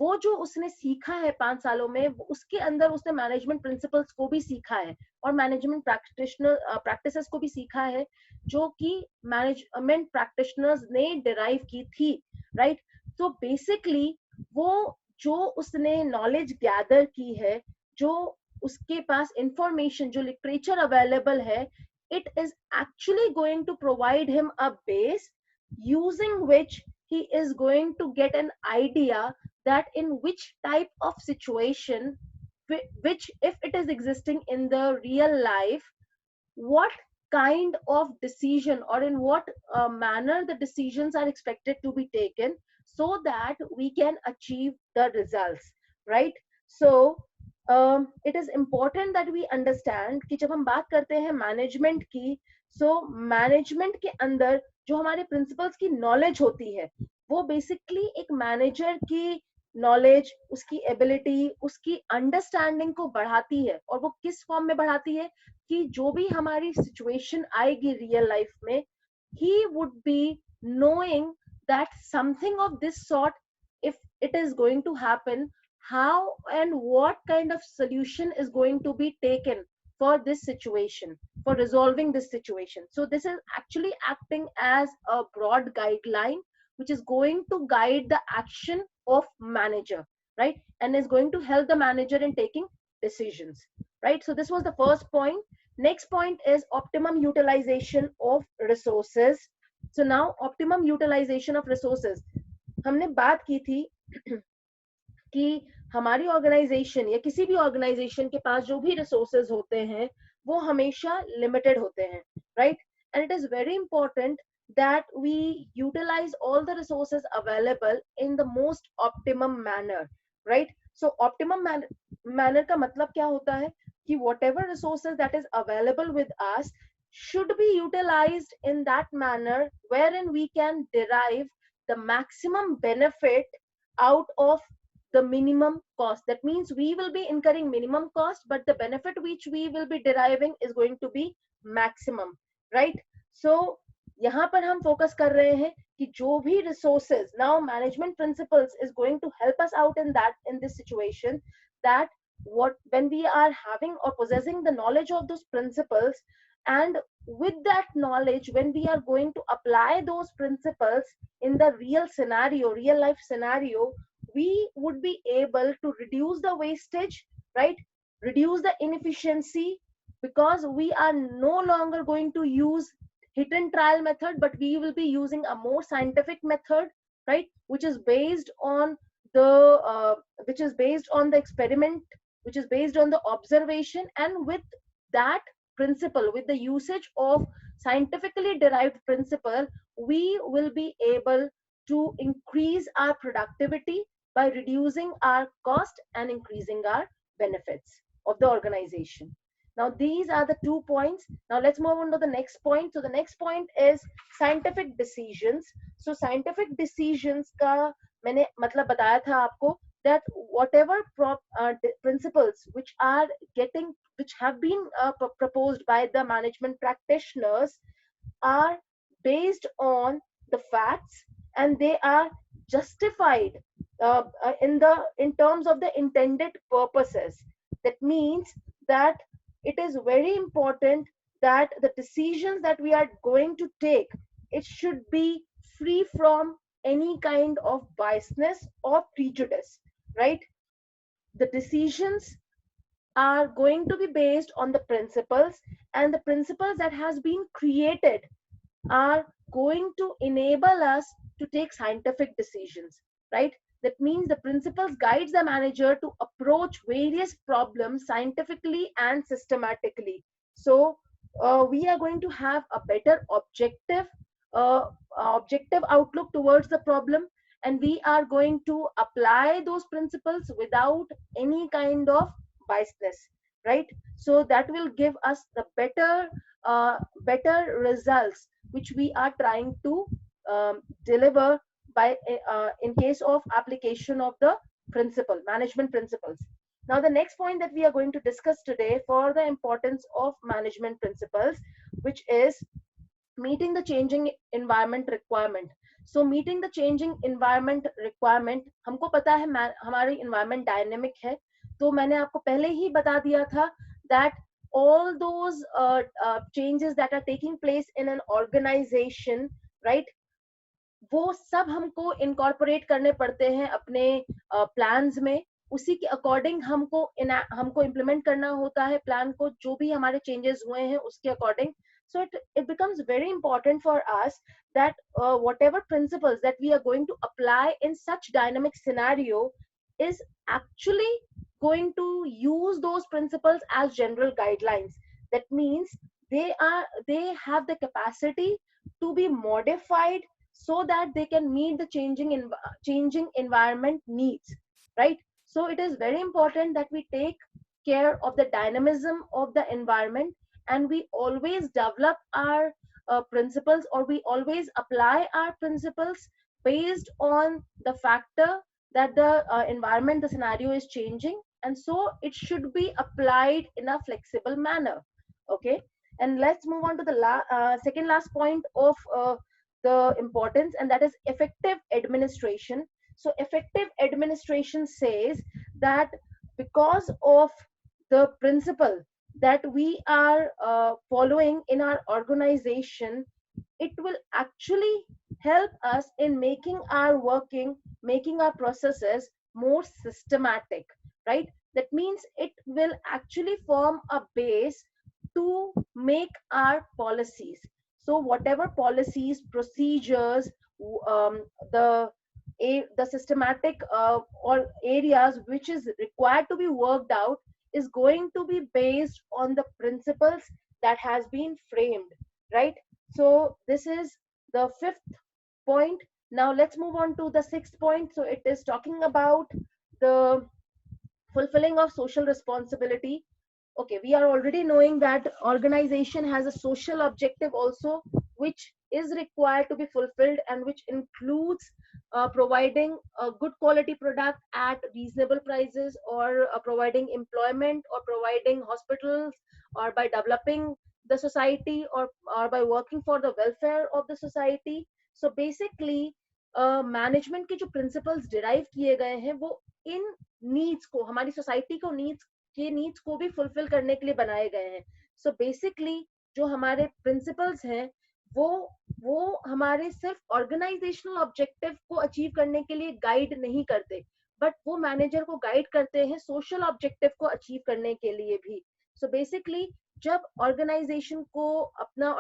वो जो उसने सीखा है 5 सालों में, उसके अंदर उसने मैनेजमेंट प्रिंसिपल्स को भी सीखा है और मैनेजमेंट प्रैक्टिसेस को भी सीखा है जो कि मैनेजमेंट प्रैक्टिशनर्स ने डिराइव की थी, राइट। तो बेसिकली वो जो उसने नॉलेज गैदर की है, जो उसके पास इंफॉर्मेशन, जो लिटरेचर अवेलेबल है, it is actually going to provide him a base using which he is going to get an idea that in which type of situation, which if it is existing in the real life, what kind of decision or in what manner the decisions are expected to be taken so that we can achieve the results, right? So it is important that we understand कि जब हम बात करते हैं management की, so management के अंदर जो हमारे प्रिंसिपल्स की नॉलेज होती है वो बेसिकली एक मैनेजर की नॉलेज, उसकी एबिलिटी, उसकी अंडरस्टैंडिंग को बढ़ाती है। और वो किस फॉर्म में बढ़ाती है कि जो भी हमारी सिचुएशन आएगी रियल लाइफ में, he would be knowing that something of this sort, if it is going to happen, how and what kind of solution is going to be taken for this situation, for resolving this situation. So this is actually acting as a broad guideline which is going to guide the action of manager, right, and is going to help the manager in taking decisions, right. So this was the first point. Next point is optimum utilization of resources. So now optimum utilization of resources, हमने बात की थी कि हमारी organisation या किसी भी organisation के पास जो भी रिसोर्सेज होते हैं वो हमेशा लिमिटेड होते हैं, right? And it is very important that we utilize all the resources available in the most optimum manner, right? So optimum manner का मतलब क्या होता है कि whatever resources that is available with us should be utilized in that manner wherein we can derive the maximum benefit out of the minimum cost. That means we will be incurring minimum cost, but the benefit which we will be deriving is going to be maximum, right? So यहाँ पर हम focus कर रहे हैं कि जो भी resources, now management principles is going to help us out in that, in this situation, that what when we are having or possessing the knowledge of those principles, and with that knowledge when we are going to apply those principles in the real scenario, real life scenario, we would be able to reduce the wastage, right? Reduce the inefficiency, because we are no longer going to use hit and trial method, but we will be using a more scientific method, right? Which is based on the experiment, which is based on the observation, and with that principle, with the usage of scientifically derived principle, we will be able to increase our productivity by reducing our cost and increasing our benefits of the organization. Now these are the 2 points. Now let's move on to the next point. So the next point is scientific decisions. So scientific decisions का मैंने मतलब बताया था आपको that whatever principles which have been proposed by the management practitioners are based on the facts, and they are justified in terms of the intended purposes. That means that it is very important that the decisions that we are going to take, it should be free from any kind of biasness or prejudice, right? The decisions are going to be based on the principles, and the principles that has been created are going to enable us to take scientific decisions, right? That means the principles guides the manager to approach various problems scientifically and systematically. So we are going to have a better uh, objective outlook towards the problem, and we are going to apply those principles without any kind of biasness, right? So that will give us the better results which we are trying to deliver by in case of application of the management principles. Now the next point that we are going to discuss today for the importance of management principles, which is meeting the changing environment requirement. So meeting the changing environment requirement, हमको पता है हमारी environment dynamic है, तो मैंने आपको पहले ही बता दिया था that all those changes that are taking place in an organization, right? वो सब हमको इनकॉर्पोरेट करने पड़ते हैं अपने प्लान्स में, उसी के अकॉर्डिंग हमको इम्प्लीमेंट करना होता है प्लान को, जो भी हमारे चेंजेस हुए हैं उसके according. So it becomes very important for us that whatever principles that we are going to apply in such dynamic scenario is actually going to use those principles as general guidelines. That means they have the capacity to be modified so that they can meet the changing environment needs, right? So it is very important that we take care of the dynamism of the environment, and we always develop our principles, or we always apply our principles based on the factor that the environment, the scenario is changing, and so it should be applied in a flexible manner. Okay, and let's move on to the second last point of the importance, and that is effective administration. So effective administration says that because of the principle that we are following in our organization, it will actually help us in making our processes more systematic, right? That means it will actually form a base to make our policies. So whatever policies, procedures, um, the the systematic or areas which is required to be worked out is going to be based on the principles that has been framed, right? So this is the fifth point. Now let's move on to the sixth point. So it is talking about the fulfilling of social responsibility. Okay, we are already knowing that organization has a social objective also, which is required to be fulfilled, and which includes providing a good quality product at reasonable prices, or providing employment, or providing hospitals, or by developing the society, or by working for the welfare of the society. So basically management के जो principles derive किए गए हैं वो इन needs को, हमारी society को needs को भी फुलफिल करने के लिए बनाए गए हैं. सो बेसिकली जो हमारे प्रिंसिपल्स हैं वो वो हमारे सिर्फ ऑर्गेनाइजेशनल ऑब्जेक्टिव को अचीव करने के लिए गाइड नहीं करते, बट वो मैनेजर को गाइड करते हैं सोशल ऑब्जेक्टिव को अचीव करने के लिए भी. सो बेसिकली जब ऑर्गेनाइजेशन को अपना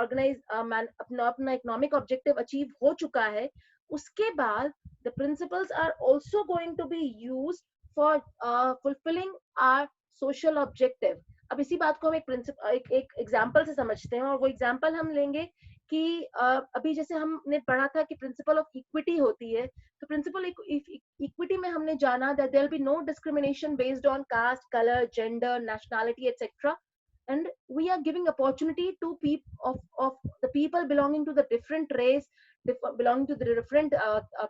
अपना इकोनॉमिक ऑब्जेक्टिव अचीव हो चुका है, उसके बाद the principles are also going to be used for fulfilling our social objective. अब इसी बात को हम एक एग्जाम्पल से समझते हैं, और वो एग्जाम्पल हम लेंगे कि अभी जैसे हमने पढ़ा था कि प्रिंसिपल ऑफ इक्विटी होती है. तो प्रिंसिपल इक्विटी में हमने जाना that there will be no discrimination based on caste, color, gender, nationality, etc. And we are giving opportunity to of the people belonging to the different race, belonging to the different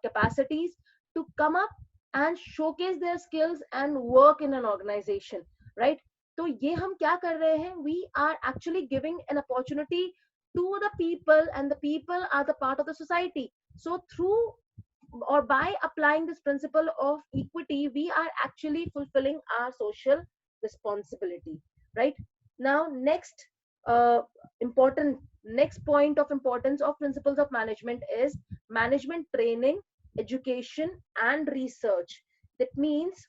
capacities, to come up and showcase their skills and work in an organization, right? तो ये हम क्या कर रहे हैं, we are actually giving an opportunity to the people, and the people are the part of the society. So through or by applying this principle of equity, we are actually fulfilling our social responsibility, right? Now uh, important next point of importance of principles of management is management training, education and research. That means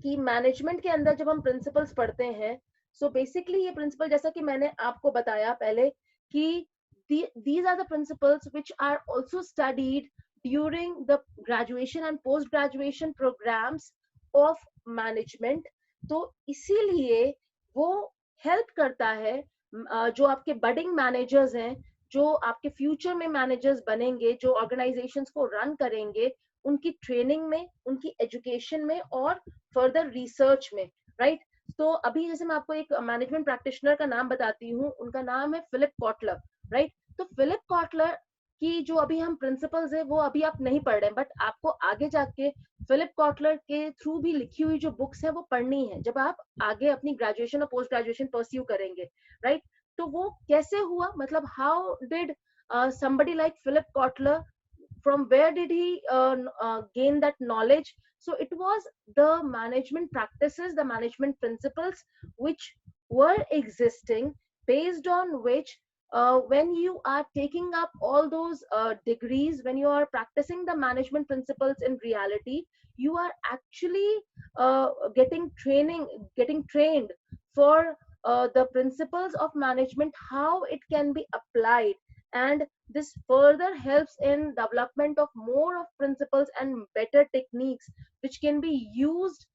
कि management के अंदर जब हम principles पढ़ते हैं, so basically ये principal जैसा कि मैंने आपको बताया पहले कि these are the principles which are also studied during the graduation and post graduation programs of management. तो इसीलिए वो हेल्प करता है जो आपके बडिंग मैनेजर्स हैं, जो आपके फ्यूचर में मैनेजर्स बनेंगे, जो ऑर्गेनाइजेशंस को रन करेंगे, उनकी ट्रेनिंग में, उनकी एजुकेशन में और फर्दर रिसर्च में, राइट? तो अभी जैसे मैं आपको एक मैनेजमेंट प्रैक्टिशनर का नाम बताती हूँ, उनका नाम है फिलिप कॉटलर, राइट? तो फिलिप कॉटलर की जो अभी हम प्रिंसिपल्स है वो अभी आप नहीं पढ़ रहे हैं, बट आपको आगे जाके फिलिप कॉटलर के थ्रू भी लिखी हुई जो बुक्स है वो पढ़नी है जब आप आगे अपनी ग्रेजुएशन और पोस्ट ग्रेजुएशन परस्यू करेंगे, राइट? तो वो कैसे हुआ, मतलब how did somebody like Philip Kotler, from where did he gain that knowledge? So it was the management practices, the management principles which were existing, based on which when you are taking up all those degrees, when you are practicing the management principles in reality, you are actually getting trained for the principles of management, how it can be applied. And this further helps in development of more of principles and better techniques which can be used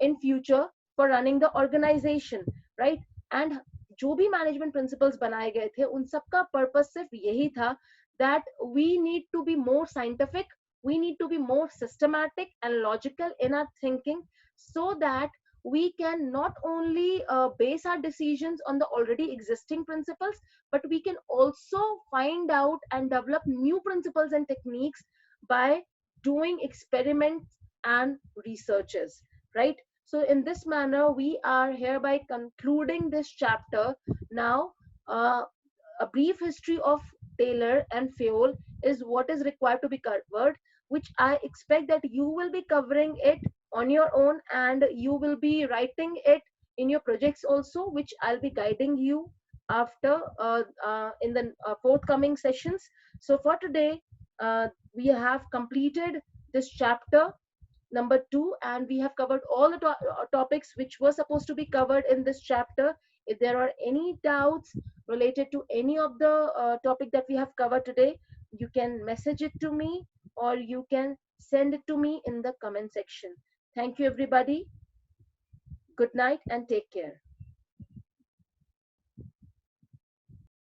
in future for running the organization, right? And जो भी management principles बनाए गए थे उन सब का purpose सिर्फ यही था that we need to be more scientific, we need to be more systematic and logical in our thinking, so that we can not only base our decisions on the already existing principles, but we can also find out and develop new principles and techniques by doing experiments and researches, right? So in this manner, we are hereby concluding this chapter. Now, a brief history of Taylor and Fayol is what is required to be covered, which I expect that you will be covering it on your own, and you will be writing it in your projects also, which I'll be guiding you after in the forthcoming sessions. So for today, we have completed this chapter number 2, and we have covered all the topics which were supposed to be covered in this chapter If there are any doubts related to any of the topic that we have covered today, you can message it to me or you can send it to me in the comment section. Thank you, everybody. Good night and take care.